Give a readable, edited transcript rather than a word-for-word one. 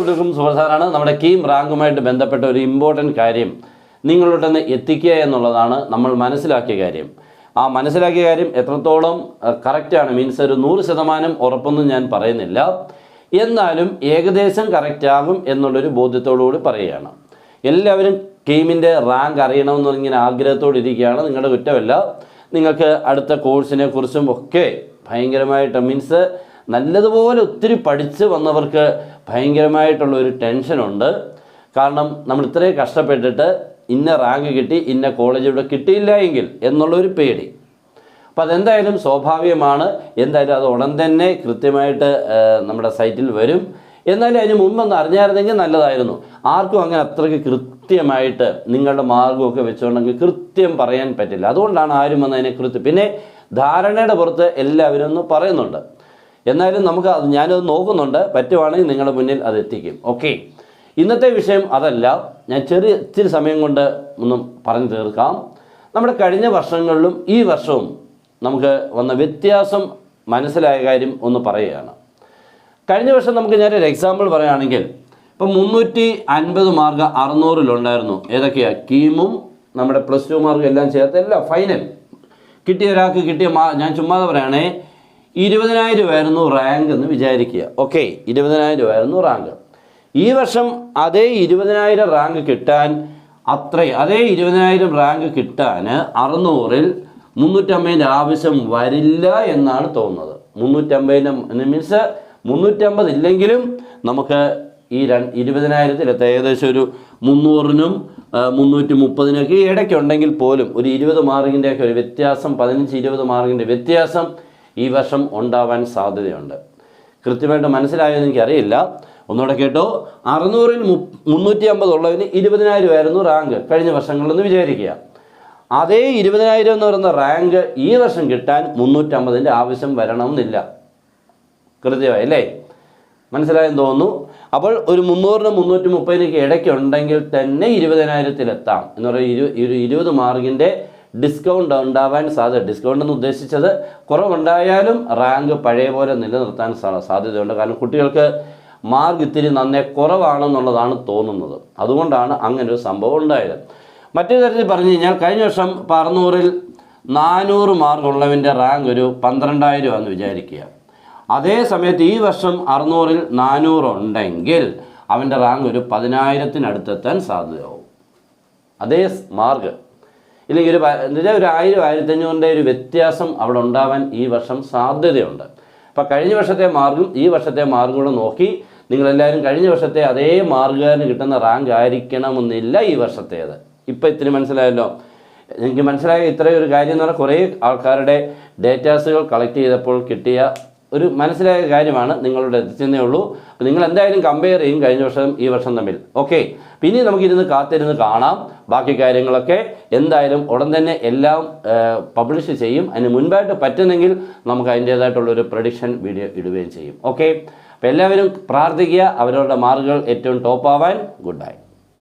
എല്ലാവർക്കും സുപ്രധാനമാണ്. നമ്മുടെ കീം റാങ്കുമായിട്ട് ബന്ധപ്പെട്ട ഒരു ഇമ്പോർട്ടൻറ്റ് കാര്യം നിങ്ങളോടൊന്ന് എത്തിക്കുക എന്നുള്ളതാണ് നമ്മൾ മനസ്സിലാക്കിയ കാര്യം. ആ മനസ്സിലാക്കിയ കാര്യം എത്രത്തോളം കറക്റ്റാണ്, മീൻസ് ഒരു 100% ഉറപ്പൊന്നും ഞാൻ പറയുന്നില്ല, എന്നാലും ഏകദേശം കറക്റ്റാകും എന്നുള്ളൊരു ബോധ്യത്തോടുകൂടി പറയുകയാണ്. എല്ലാവരും കീമിൻ്റെ റാങ്ക് അറിയണമെന്ന് ഇങ്ങനെ ആഗ്രഹത്തോടെ ഇരിക്കുകയാണ്. നിങ്ങളുടെ കുറ്റമല്ല. നിങ്ങൾക്ക് അടുത്ത കോഴ്സിനെ കുറിച്ചും ഒക്കെ ഭയങ്കരമായിട്ട്, മീൻസ് നല്ലതുപോലെ ഒത്തിരി പഠിച്ച് വന്നവർക്ക് ഭയങ്കരമായിട്ടുള്ള ഒരു ടെൻഷനുണ്ട്. കാരണം നമ്മൾ ഇത്രയും കഷ്ടപ്പെട്ടിട്ട് ഇന്ന റാങ്ക് കിട്ടി, ഇന്ന കോളേജ് ഇവിടെ കിട്ടിയില്ല എങ്കിൽ എന്നുള്ളൊരു പേടി. അപ്പോൾ അതെന്തായാലും സ്വാഭാവികമാണ്. എന്തായാലും അത് ഉടൻ തന്നെ കൃത്യമായിട്ട് നമ്മുടെ സൈറ്റിൽ വരും. എന്നാലും അതിന് മുമ്പൊന്ന് അറിഞ്ഞായിരുന്നെങ്കിൽ നല്ലതായിരുന്നു. ആർക്കും അങ്ങനെ അത്രയ്ക്ക് കൃത്യമായിട്ട് നിങ്ങളുടെ മാർഗമൊക്കെ വെച്ചുകൊണ്ടെങ്കിൽ കൃത്യം പറയാൻ പറ്റില്ല. അതുകൊണ്ടാണ് ആരും വന്നതിനെ പിന്നെ ധാരണയുടെ പുറത്ത് എല്ലാവരും ഒന്ന് പറയുന്നുണ്ട്. എന്നാലും നമുക്ക് ഞാനത് നോക്കുന്നുണ്ട്, പറ്റുവാണെങ്കിൽ നിങ്ങളുടെ മുന്നിൽ അത് എത്തിക്കും. ഓക്കെ, ഇന്നത്തെ വിഷയം അതല്ല. ഞാൻ ഇച്ചിരി സമയം കൊണ്ട് ഒന്നും പറഞ്ഞു തീർക്കാം. നമ്മുടെ കഴിഞ്ഞ വർഷങ്ങളിലും ഈ വർഷവും നമുക്ക് വന്ന വ്യത്യാസം മനസ്സിലായ കാര്യം ഒന്ന് പറയുകയാണ്. കഴിഞ്ഞ വർഷം ഞാനൊരു എക്സാമ്പിൾ പറയുകയാണെങ്കിൽ, ഇപ്പം 350 മാർക്ക് 600-ലുണ്ടായിരുന്നു. ഏതൊക്കെയാണ്? കീമും നമ്മുടെ +2 മാർക്കും എല്ലാം ചേർത്ത് എല്ലാം ഫൈനൽ കിട്ടിയ ഒരാൾക്ക് ഞാൻ ചുമ്മാതെ പറയുകയാണേ, 20,000 ആയിരുന്നു റാങ്ക് എന്ന് വിചാരിക്കുക. ഓക്കെ, 20,000 ആയിരുന്നു റാങ്ക്. ഈ വർഷം അതേ 20,000 റാങ്ക് കിട്ടാൻ അതേ 20,000 റാങ്ക് കിട്ടാൻ 600-ൽ 350 ആവശ്യം വരില്ല എന്നാണ് തോന്നുന്നത്. 350 മീൻസ് 350 ഇല്ലെങ്കിലും നമുക്ക് ഈ 20,000-ൽ ഏകദേശം ഒരു 300-നും 330-നൊക്കെ ഇടയ്ക്കുണ്ടെങ്കിൽ പോലും ഒരു 20 മാർക്കിൻ്റെയൊക്കെ ഒരു വ്യത്യാസം, 15-20 മാർക്കിൻ്റെ വ്യത്യാസം ഈ വർഷം ഉണ്ടാവാൻ സാധ്യതയുണ്ട്. കൃത്യമായിട്ട് മനസ്സിലായെന്ന് എനിക്കറിയില്ല. ഒന്നുകൂടെ കേട്ടോ. 600-ൽ 350 ഉള്ളതിന് 20,000 ആയിരുന്നു റാങ്ക് കഴിഞ്ഞ വർഷങ്ങളിലെന്ന് വിചാരിക്കുക. അതേ 20,000 എന്ന് പറയുന്ന റാങ്ക് ഈ വർഷം കിട്ടാൻ 350-ൻ്റെ ആവശ്യം വരണമെന്നില്ല. കൃത്യമായി അല്ലേ? മനസ്സിലായെന്ന് തോന്നുന്നു. അപ്പോൾ ഒരു 300-നും 330-നൊക്കെ ഇടയ്ക്കുണ്ടെങ്കിൽ തന്നെ 20,000-ലെത്താം എന്ന് പറയുന്നത് 20 മാർക്കിൻ്റെ ഡിസ്കൗണ്ട് ഉണ്ടാവാൻ സാധ്യത. ഡിസ്കൗണ്ട് എന്ന് ഉദ്ദേശിച്ചത് കുറവുണ്ടായാലും റാങ്ക് പഴയ പോലെ നിലനിർത്താൻ സാധ്യതയുണ്ട്. കാരണം കുട്ടികൾക്ക് മാർക്ക് ഇത്തിരി നന്നേ കുറവാണെന്നുള്ളതാണ് തോന്നുന്നത്. അതുകൊണ്ടാണ് അങ്ങനെ ഒരു സംഭവം ഉണ്ടായത്. മറ്റൊരു തരത്തിൽ പറഞ്ഞു കഴിഞ്ഞാൽ, കഴിഞ്ഞ വർഷം 600-ൽ 400 മാർക്കുള്ളവൻ്റെ റാങ്ക് ഒരു 12,000 ആണെന്ന് വിചാരിക്കുക. അതേ സമയത്ത് ഈ വർഷം 600-ൽ 400 ഉണ്ടെങ്കിൽ അവൻ്റെ റാങ്ക് ഒരു 10,000-ത്തിനടുത്തെത്താൻ സാധ്യതയാവും. അതേ മാർക്ക് ഇല്ലെങ്കിൽ ഒരു 1,000-1,500-ൻ്റെ ഒരു വ്യത്യാസം അവിടെ ഉണ്ടാവാൻ ഈ വർഷം സാധ്യതയുണ്ട്. അപ്പോൾ കഴിഞ്ഞ വർഷത്തെ മാർക്കും ഈ വർഷത്തെ മാർക്കും കൂടെ നോക്കി നിങ്ങളെല്ലാവരും കഴിഞ്ഞ വർഷത്തെ അതേ മാർക്കുകാരന് കിട്ടുന്ന റാങ്ക് ആയിരിക്കണമെന്നില്ല ഈ വർഷത്തേത്. ഇപ്പം ഇത്തിരി മനസ്സിലായല്ലോ? എനിക്ക് മനസ്സിലായ ഇത്രയും ഒരു കാര്യം എന്ന് പറഞ്ഞാൽ കുറേ ആൾക്കാരുടെ ഡേറ്റാസുകൾ കളക്ട് ചെയ്തപ്പോൾ കിട്ടിയ ഒരു മനസ്സിലായ കാര്യമാണ് നിങ്ങളുടെ എത്തിച്ചെന്നേ ഉള്ളൂ. അപ്പോൾ നിങ്ങൾ എന്തായാലും കമ്പയർ ചെയ്യും കഴിഞ്ഞ വർഷം ഈ വർഷം തമ്മിൽ. ഓക്കെ, പിന്നെ നമുക്കിരുന്ന് കാത്തിരുന്ന് കാണാം ബാക്കി കാര്യങ്ങളൊക്കെ. എന്തായാലും ഉടൻ തന്നെ എല്ലാം പബ്ലിഷ് ചെയ്യും. അതിന് മുൻപായിട്ട് പറ്റുന്നെങ്കിൽ നമുക്ക് അതിൻ്റേതായിട്ടുള്ളൊരു പ്രഡിക്ഷൻ വീഡിയോ ഇടുകയും ചെയ്യും. ഓക്കെ, അപ്പോൾ എല്ലാവരും പ്രാർത്ഥിക്കുക അവരവരുടെ മാർക്കുകൾ ഏറ്റവും ടോപ്പാവാൻ. Good bye.